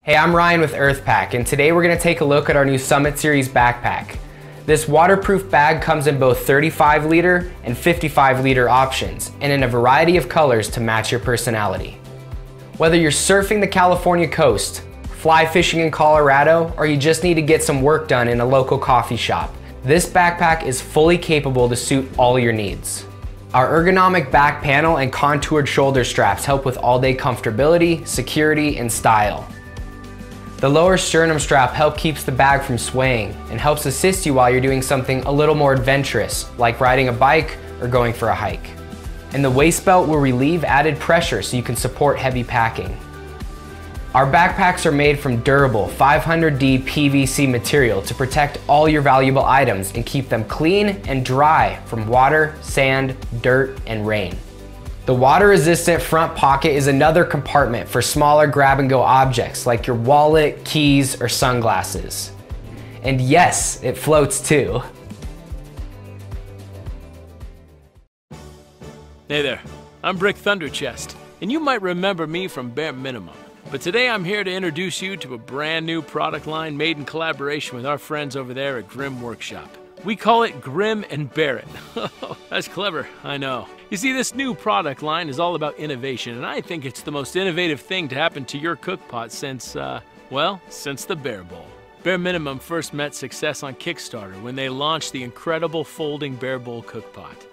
Hey, I'm Ryan with EarthPack, and today we're going to take a look at our new Summit Series backpack. This waterproof bag comes in both 35 liter and 55 liter options, and in a variety of colors to match your personality. Whether you're surfing the California coast, fly fishing in Colorado, or you just need to get some work done in a local coffee shop, this backpack is fully capable to suit all your needs. Our ergonomic back panel and contoured shoulder straps help with all-day comfortability, security, and style. The lower sternum strap keeps the bag from swaying and helps assist you while you're doing something a little more adventurous, like riding a bike or going for a hike. And the waist belt will relieve added pressure so you can support heavy packing. Our backpacks are made from durable 500D PVC material to protect all your valuable items and keep them clean and dry from water, sand, dirt, and rain. The water-resistant front pocket is another compartment for smaller grab-and-go objects like your wallet, keys, or sunglasses. And yes, it floats too. Hey there, I'm Brick Thunderchest, and you might remember me from Bare Minimum. But today I'm here to introduce you to a brand new product line made in collaboration with our friends over there at Grimm Workshop. We call it Grimm and Barrett. That's clever, I know. You see, this new product line is all about innovation, and I think it's the most innovative thing to happen to your cookpot since the Bear Bowl. Bare Minimum first met success on Kickstarter when they launched the incredible folding Bear Bowl cookpot.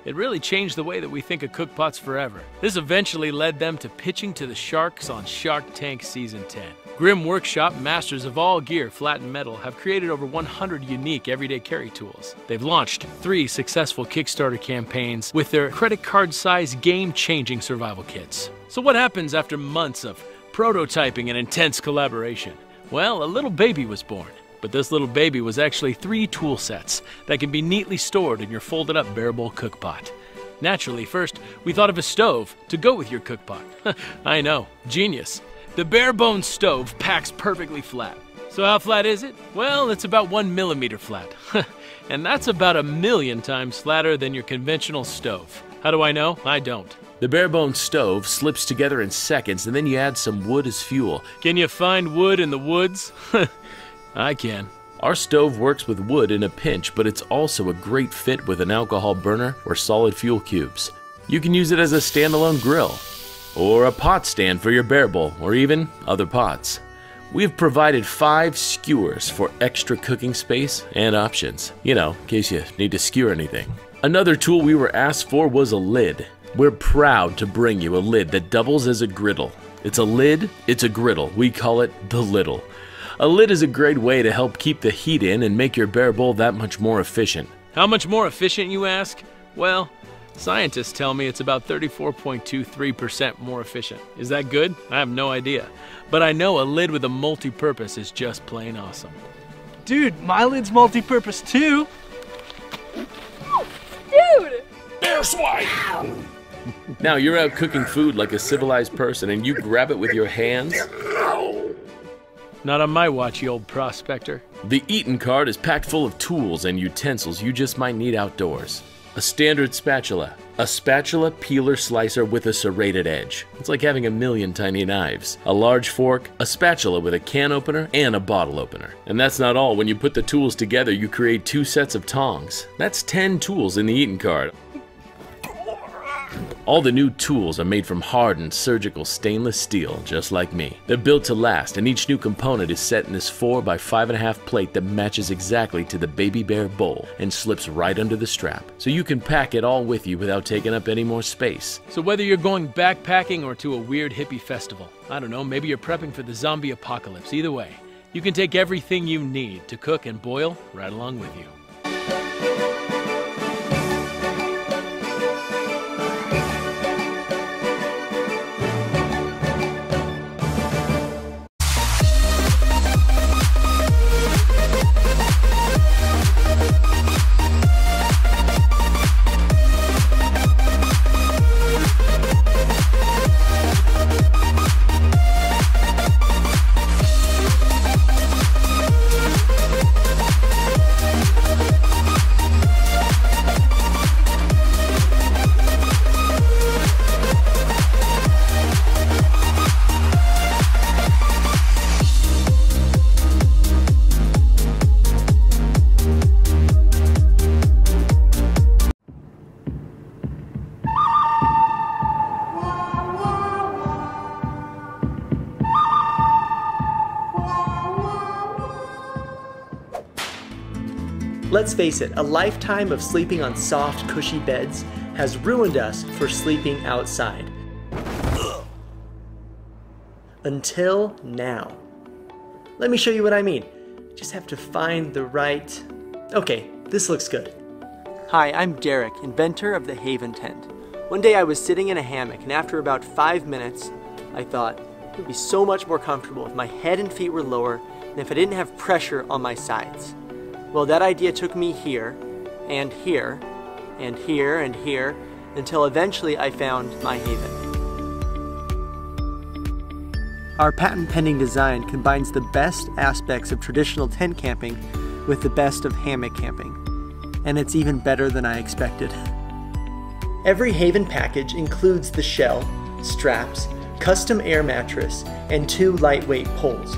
It really changed the way that we think of cookpots forever. This eventually led them to pitching to the sharks on Shark Tank Season 10. Grimm Workshop, masters of all gear, flat and metal, have created over 100 unique everyday carry tools. They've launched 3 successful Kickstarter campaigns with their credit card-sized game-changing survival kits. So what happens after months of prototyping and intense collaboration? Well, a little baby was born. But this little baby was actually 3 tool sets that can be neatly stored in your folded-up Bear Bowl cookpot. Naturally, first, we thought of a stove to go with your cookpot. I know, genius. The Bare Bone stove packs perfectly flat. So how flat is it? Well, it's about 1 millimeter flat. And that's about 1,000,000 times flatter than your conventional stove. How do I know? I don't. The Bare Bone stove slips together in seconds, and then you add some wood as fuel. Can you find wood in the woods? I can. Our stove works with wood in a pinch, but it's also a great fit with an alcohol burner or solid fuel cubes. You can use it as a standalone grill, or a pot stand for your Bear Bowl, or even other pots. We've provided 5 skewers for extra cooking space and options, in case you need to skewer anything. Another tool we were asked for was a lid. We're proud to bring you a lid that doubles as a griddle. It's a lid, it's a griddle. We call it the Liddle. A lid is a great way to help keep the heat in and make your Bear Bowl that much more efficient. How much more efficient, you ask? Well, scientists tell me it's about 34.23% more efficient. Is that good? I have no idea. But I know a lid with a multi-purpose is just plain awesome. Dude, my lid's multi-purpose too. Dude! Bear swipe! Now you're out cooking food like a civilized person and you grab it with your hands. Not on my watch, you old prospector. The Eaton cart is packed full of tools and utensils you just might need outdoors. A standard spatula. A spatula peeler slicer with a serrated edge. It's like having 1,000,000 tiny knives. A large fork, a spatula with a can opener, and a bottle opener. And that's not all. When you put the tools together, you create 2 sets of tongs. That's 10 tools in the Eaton cart. All the new tools are made from hardened surgical stainless steel, just like me. They're built to last, and each new component is set in this 4 by 5.5 plate that matches exactly to the baby bear bowl and slips right under the strap. So you can pack it all with you without taking up any more space. So whether you're going backpacking or to a weird hippie festival, I don't know, maybe you're prepping for the zombie apocalypse, either way, you can take everything you need to cook and boil right along with you. Let's face it, a lifetime of sleeping on soft, cushy beds has ruined us for sleeping outside. Until now. Let me show you what I mean. Just have to find the right... Okay, this looks good. Hi, I'm Derek, inventor of the Haven tent. One day I was sitting in a hammock, and after about 5 minutes, I thought it would be so much more comfortable if my head and feet were lower and if I didn't have pressure on my sides. Well, that idea took me here, and here, and here, and here, until eventually I found my Haven. Our patent-pending design combines the best aspects of traditional tent camping with the best of hammock camping. And it's even better than I expected. Every Haven package includes the shell, straps, custom air mattress, and 2 lightweight poles.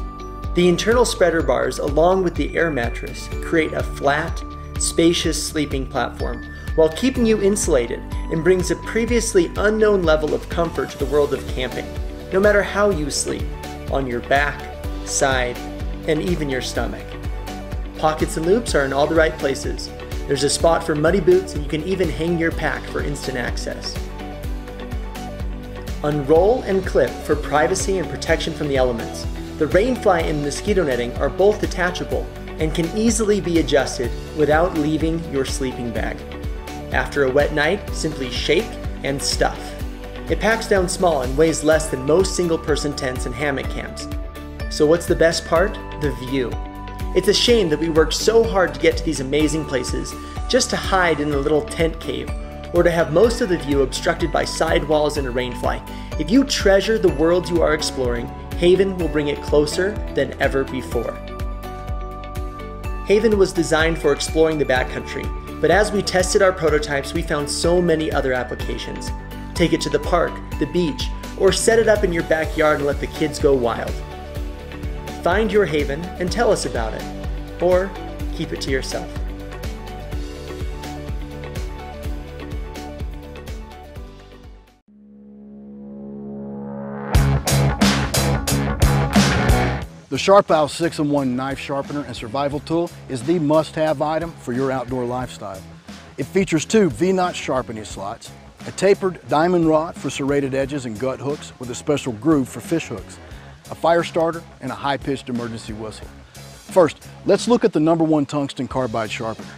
The internal spreader bars along with the air mattress create a flat, spacious sleeping platform while keeping you insulated and brings a previously unknown level of comfort to the world of camping, no matter how you sleep, on your back, side, and even your stomach. Pockets and loops are in all the right places. There's a spot for muddy boots, and you can even hang your pack for instant access. Unroll and clip for privacy and protection from the elements. The rainfly and mosquito netting are both detachable and can easily be adjusted without leaving your sleeping bag. After a wet night, simply shake and stuff. It packs down small and weighs less than most single-person tents and hammock camps. So what's the best part? The view. It's a shame that we worked so hard to get to these amazing places just to hide in a little tent cave, or to have most of the view obstructed by sidewalls and a rainfly. If you treasure the world you are exploring, Haven will bring it closer than ever before. Haven was designed for exploring the backcountry, but as we tested our prototypes, we found so many other applications. Take it to the park, the beach, or set it up in your backyard and let the kids go wild. Find your Haven and tell us about it, or keep it to yourself. The SharpOwl 6-in-1 knife sharpener and survival tool is the must-have item for your outdoor lifestyle. It features 2 V-notch sharpening slots, a tapered diamond rod for serrated edges and gut hooks with a special groove for fish hooks, a fire starter, and a high-pitched emergency whistle. First, let's look at the #1 tungsten carbide sharpener.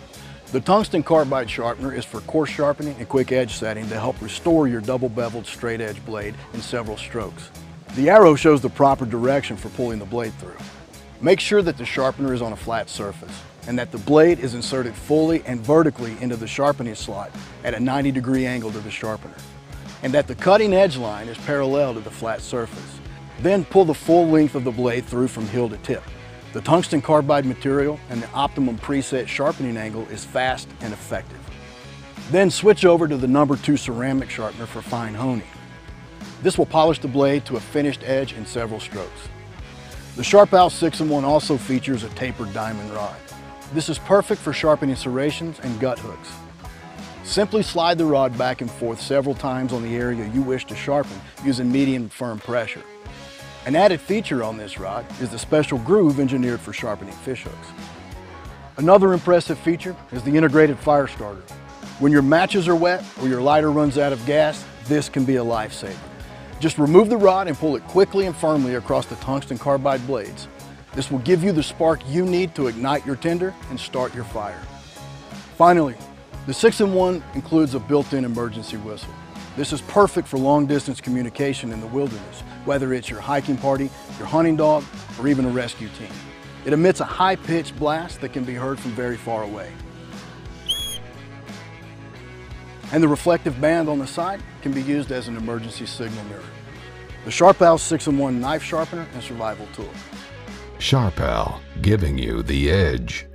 The tungsten carbide sharpener is for coarse sharpening and quick edge setting to help restore your double-beveled straight edge blade in several strokes. The arrow shows the proper direction for pulling the blade through. Make sure that the sharpener is on a flat surface and that the blade is inserted fully and vertically into the sharpening slot at a 90-degree angle to the sharpener, and that the cutting edge line is parallel to the flat surface. Then pull the full length of the blade through from hill to tip. The tungsten carbide material and the optimum preset sharpening angle is fast and effective. Then switch over to the #2 ceramic sharpener for fine honing. This will polish the blade to a finished edge in several strokes. The SharpOwl 6-in-1 also features a tapered diamond rod. This is perfect for sharpening serrations and gut hooks. Simply slide the rod back and forth several times on the area you wish to sharpen using medium firm pressure. An added feature on this rod is the special groove engineered for sharpening fish hooks. Another impressive feature is the integrated fire starter. When your matches are wet or your lighter runs out of gas, this can be a lifesaver. Just remove the rod and pull it quickly and firmly across the tungsten carbide blades. This will give you the spark you need to ignite your tinder and start your fire. Finally, the 6-in-1 includes a built-in emergency whistle. This is perfect for long-distance communication in the wilderness, whether it's your hiking party, your hunting dog, or even a rescue team. It emits a high-pitched blast that can be heard from very far away. And the reflective band on the side can be used as an emergency signal mirror. The SharpOwl 6-in-1 knife sharpener and survival tool. SharpOwl, giving you the edge.